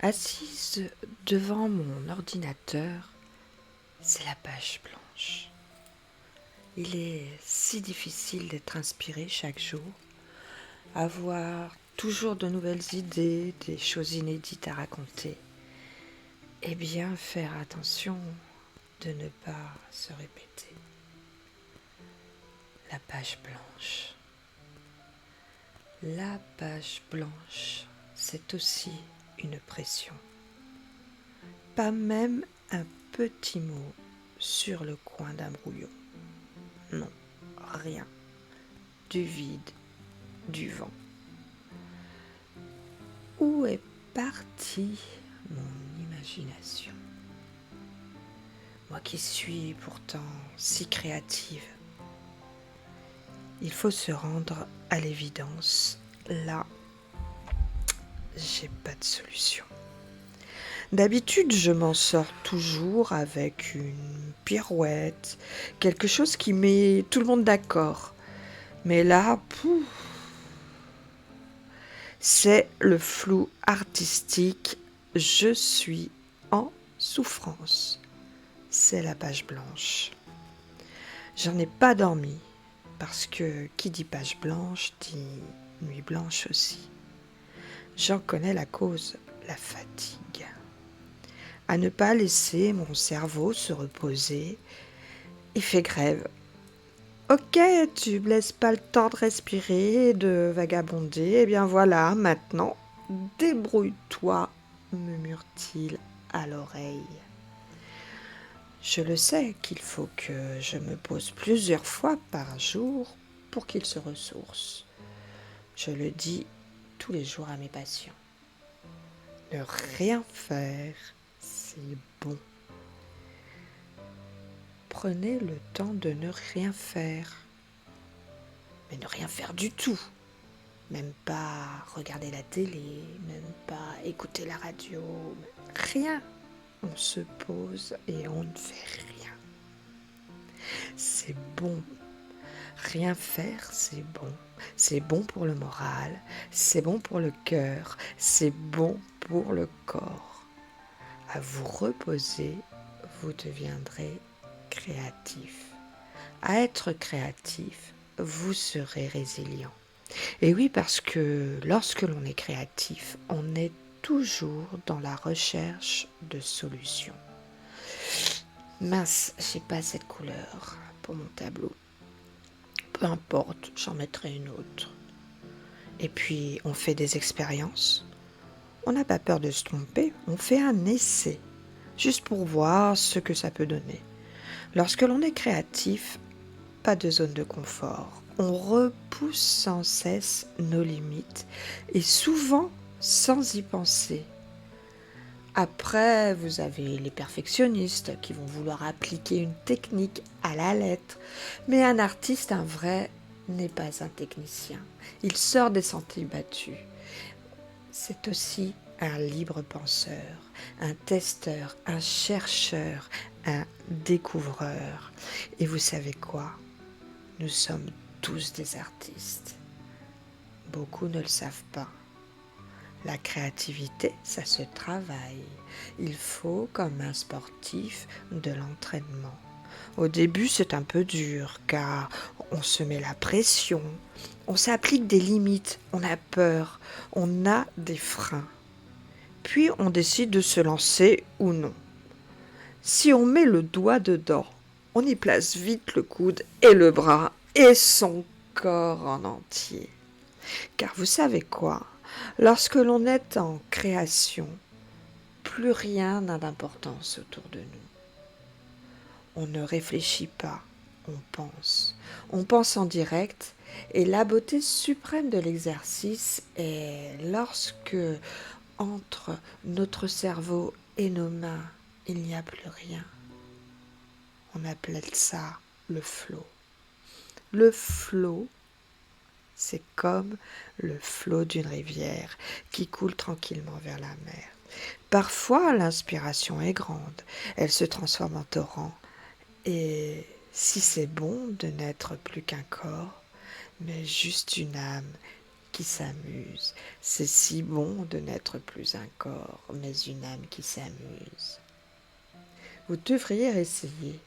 Assise devant mon ordinateur, c'est la page blanche. Il est si difficile d'être inspiré chaque jour, avoir toujours de nouvelles idées, des choses inédites à raconter, et bien faire attention de ne pas se répéter. La page blanche. La page blanche, c'est aussi une pression. Pas même un petit mot sur le coin d'un brouillon. Non, rien. Du vide, du vent. Où est partie mon imagination? Moi qui suis pourtant si créative. Il faut se rendre à l'évidence. Là, j'ai pas de solution. D'habitude, je m'en sors toujours avec une pirouette, quelque chose qui met tout le monde d'accord. Mais là, pouf, c'est le flou artistique. Je suis en souffrance. C'est la page blanche. J'en ai pas dormi, parce que qui dit page blanche dit nuit blanche aussi. J'en connais la cause, la fatigue. À ne pas laisser mon cerveau se reposer, il fait grève. Ok, tu me laisses pas le temps de respirer, de vagabonder, eh bien voilà, maintenant, débrouille-toi, murmure-t-il à l'oreille. Je le sais qu'il faut que je me pose plusieurs fois par jour pour qu'il se ressource. Je le dis tous les jours à mes patients. Ne rien faire, c'est bon. Prenez le temps de ne rien faire. Mais ne rien faire du tout. Même pas regarder la télé, même pas écouter la radio, rien. On se pose et on ne fait rien. C'est bon. Rien faire, c'est bon. C'est bon pour le moral, c'est bon pour le cœur, c'est bon pour le corps. À vous reposer, vous deviendrez créatif. À être créatif, vous serez résilient. Et oui, parce que lorsque l'on est créatif, on est toujours dans la recherche de solutions. Mince, j'ai pas cette couleur pour mon tableau. Peu importe, j'en mettrai une autre. Et puis, on fait des expériences. On n'a pas peur de se tromper, on fait un essai, juste pour voir ce que ça peut donner. Lorsque l'on est créatif, pas de zone de confort. On repousse sans cesse nos limites et souvent sans y penser. Après, vous avez les perfectionnistes qui vont vouloir appliquer une technique à la lettre. Mais un artiste, un vrai, n'est pas un technicien. Il sort des sentiers battus. C'est aussi un libre penseur, un testeur, un chercheur, un découvreur. Et vous savez quoi? Nous sommes tous des artistes. Beaucoup ne le savent pas. La créativité, ça se travaille. Il faut, comme un sportif, de l'entraînement. Au début, c'est un peu dur, car on se met la pression, on s'applique des limites, on a peur, on a des freins. Puis on décide de se lancer ou non. Si on met le doigt dedans, on y place vite le coude et le bras et son corps en entier. Car vous savez quoi? Lorsque l'on est en création, plus rien n'a d'importance autour de nous. On ne réfléchit pas, on pense. On pense en direct et la beauté suprême de l'exercice est lorsque, entre notre cerveau et nos mains, il n'y a plus rien. On appelle ça le flow. Le flow, c'est comme le flot d'une rivière qui coule tranquillement vers la mer. Parfois, l'inspiration est grande, elle se transforme en torrent. Et si c'est bon de n'être plus qu'un corps, mais juste une âme qui s'amuse. C'est si bon de n'être plus un corps, mais une âme qui s'amuse. Vous devriez essayer,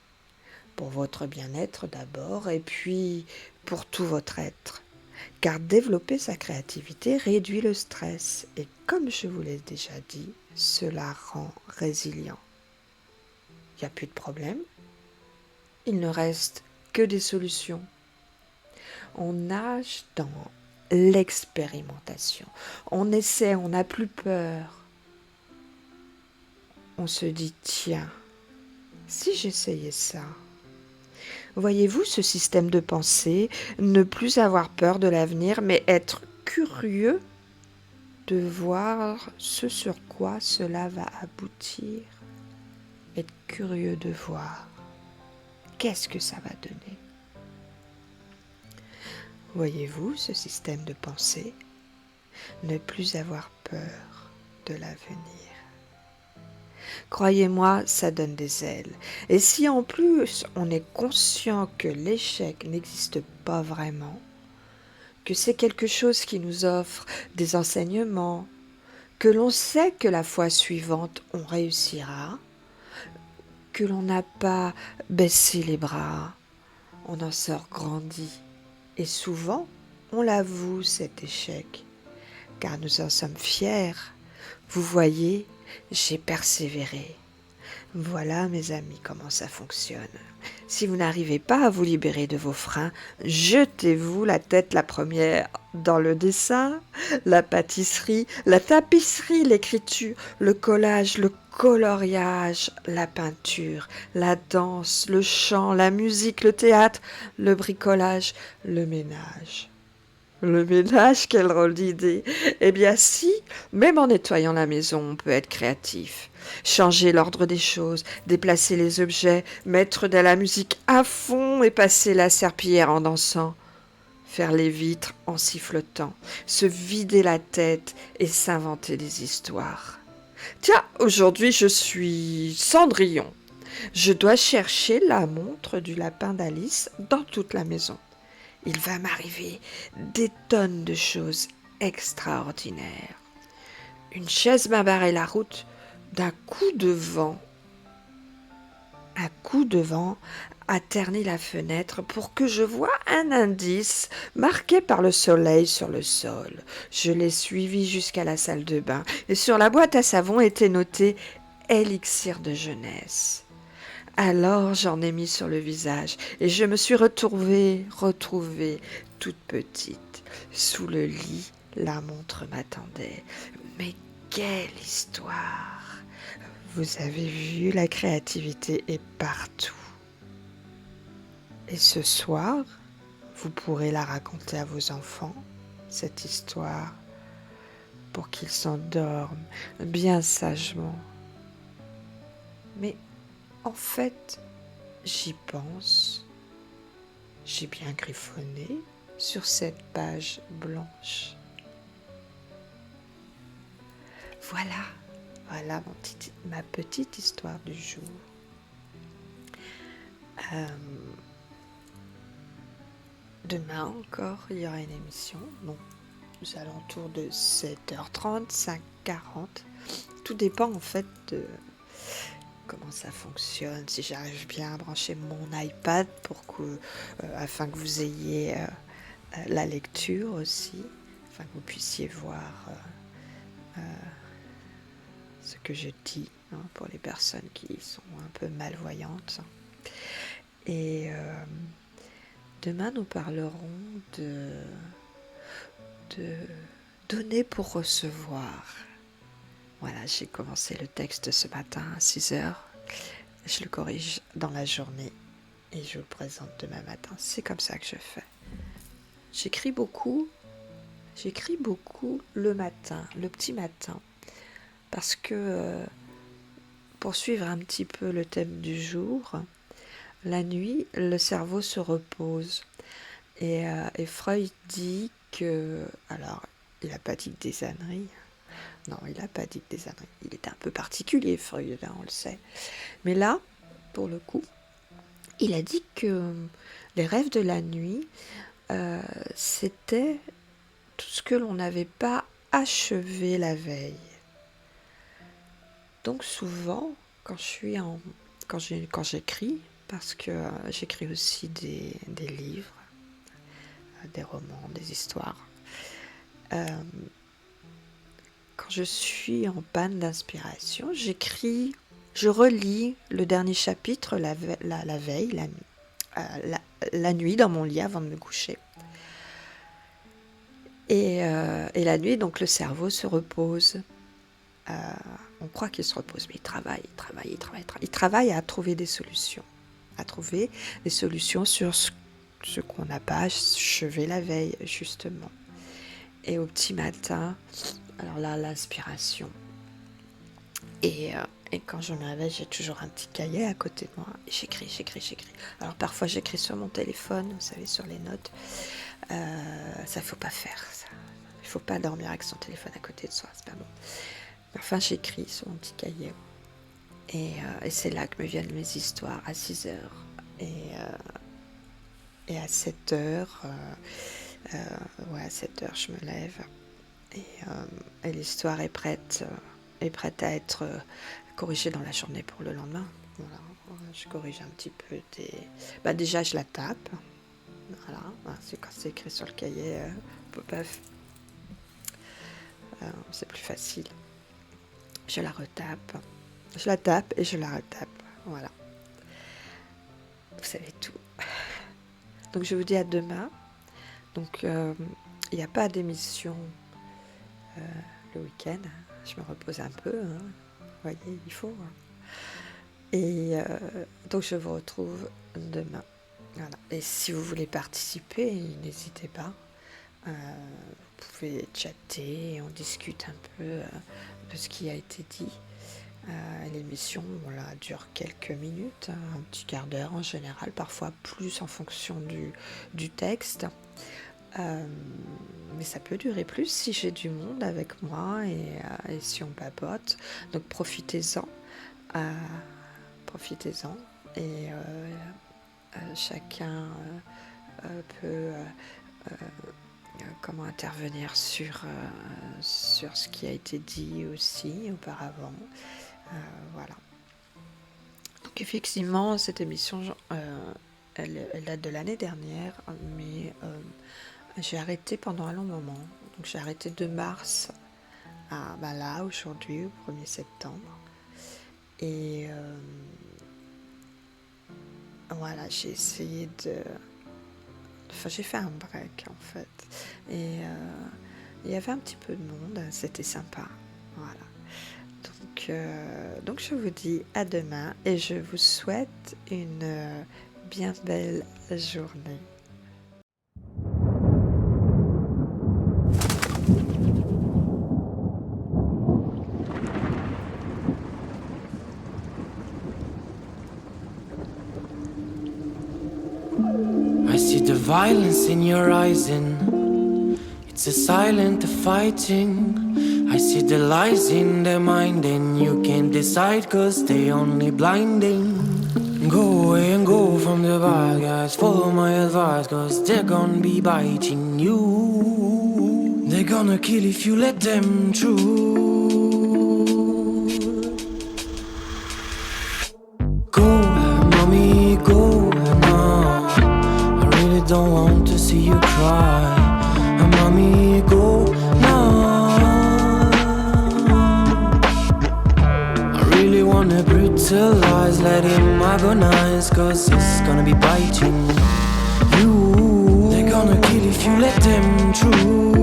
pour votre bien-être d'abord, et puis pour tout votre être. Car développer sa créativité réduit le stress, et comme je vous l'ai déjà dit, cela rend résilient. Il n'y a plus de problème, il ne reste que des solutions. On nage dans l'expérimentation. On essaie, on n'a plus peur. On se dit, tiens, si j'essayais ça. Voyez-vous ce système de pensée, ne plus avoir peur de l'avenir, mais être curieux de voir ce sur quoi cela va aboutir. Être curieux de voir qu'est-ce que ça va donner. Voyez-vous ce système de pensée, ne plus avoir peur de l'avenir. Croyez-moi, ça donne des ailes. Et si en plus on est conscient que l'échec n'existe pas vraiment, que c'est quelque chose qui nous offre des enseignements, que l'on sait que la fois suivante on réussira, que l'on n'a pas baissé les bras, on en sort grandi. Et souvent, on l'avoue cet échec, car nous en sommes fiers. Vous voyez, j'ai persévéré. Voilà, mes amis, comment ça fonctionne. Si vous n'arrivez pas à vous libérer de vos freins, jetez-vous la tête la première dans le dessin, la pâtisserie, la tapisserie, l'écriture, le collage, le coloriage, la peinture, la danse, le chant, la musique, le théâtre, le bricolage, le ménage. Le ménage, quel rôle d'idée! Eh bien si, même en nettoyant la maison, on peut être créatif. Changer l'ordre des choses, déplacer les objets, mettre de la musique à fond et passer la serpillière en dansant. Faire les vitres en sifflotant, se vider la tête et s'inventer des histoires. Tiens, aujourd'hui je suis Cendrillon. Je dois chercher la montre du lapin d'Alice dans toute la maison. Il va m'arriver des tonnes de choses extraordinaires. Une chaise m'a barré la route d'un coup de vent. Un coup de vent a terni la fenêtre pour que je voie un indice marqué par le soleil sur le sol. Je l'ai suivi jusqu'à la salle de bain et sur la boîte à savon était noté « Élixir de jeunesse ». Alors j'en ai mis sur le visage et je me suis retrouvée toute petite. Sous le lit, la montre m'attendait. Mais quelle histoire! Vous avez vu, la créativité est partout. Et ce soir, vous pourrez la raconter à vos enfants, cette histoire, pour qu'ils s'endorment bien sagement. Mais en fait, j'y pense. J'ai bien griffonné sur cette page blanche. Voilà ma petite histoire du jour. Demain encore, il y aura une émission, donc aux alentours de 7h30, 5h40. Tout dépend en fait de comment ça fonctionne, si j'arrive bien à brancher mon iPad afin que vous ayez la lecture aussi, afin que vous puissiez voir ce que je dis pour les personnes qui sont un peu malvoyantes. Et demain, nous parlerons de donner pour recevoir. Voilà, j'ai commencé le texte ce matin à 6h. Je le corrige dans la journée et je vous le présente demain matin. C'est comme ça que je fais. J'écris beaucoup le matin, le petit matin, parce que pour suivre un petit peu le thème du jour, la nuit, le cerveau se repose. Et Freud dit que... Alors, il n'a pas dit des âneries. Non, il n'a pas dit des âneries. Il est un peu particulier, Freud, hein, on le sait. Mais là, pour le coup, il a dit que les rêves de la nuit, c'était tout ce que l'on n'avait pas achevé la veille. Donc souvent, quand j'écris, parce que j'écris aussi des livres, des romans, des histoires, quand je suis en panne d'inspiration, je relis le dernier chapitre la veille, la nuit dans mon lit avant de me coucher. Et la nuit, donc le cerveau se repose. On croit qu'il se repose, mais il travaille à trouver des solutions. Sur ce qu'on n'a pas achevé la veille, justement. Et au petit matin, alors là, l'inspiration. Et quand je me réveille, j'ai toujours un petit cahier à côté de moi. Et j'écris. Alors parfois, j'écris sur mon téléphone, vous savez, sur les notes. Ça, il ne faut pas faire, ça. Il ne faut pas dormir avec son téléphone à côté de soi, c'est pas bon. Enfin, j'écris sur mon petit cahier. Et c'est là que me viennent mes histoires, à 6 heures. Et à 7 heures, à 7 heures, je me lève. Et l'histoire est prête à être corrigée dans la journée pour le lendemain. Voilà, je corrige un petit peu déjà, je la tape. Voilà, c'est quand c'est écrit sur le cahier, c'est plus facile. Je la tape et je la retape. Voilà. Vous savez tout. Donc je vous dis à demain. Donc il n'y a pas d'émission le week-end. Je me repose un peu. Vous voyez, il faut. Et donc je vous retrouve demain. Voilà. Et si vous voulez participer, n'hésitez pas. Vous pouvez chatter et on discute un peu de ce qui a été dit. L'émission dure quelques minutes, un petit quart d'heure en général, parfois plus en fonction du texte. Mais ça peut durer plus si j'ai du monde avec moi et si on papote. Donc profitez-en. Et chacun peut intervenir sur ce qui a été dit aussi auparavant. Voilà. Donc effectivement, cette émission, elle date de l'année dernière, mais j'ai arrêté pendant un long moment. Donc j'ai arrêté de mars à là, aujourd'hui, au 1er septembre. Et voilà, j'ai essayé j'ai fait un break en fait. Et il y avait un petit peu de monde, c'était sympa. Voilà. Donc je vous dis à demain et je vous souhaite une bien belle journée. I see the violence in your eyes and it's a silent fighting. I see the lies in their mind and you can't decide cause they only blinding. Go away and go from the bad guys, follow my advice cause they're gonna be biting you. They're gonna kill if you let them through. Go, mommy, go now. I really don't want to see you cry. Mommy, go now. Wanna brutalize, let him agonize cause it's gonna be biting you. They're gonna kill if you let them through.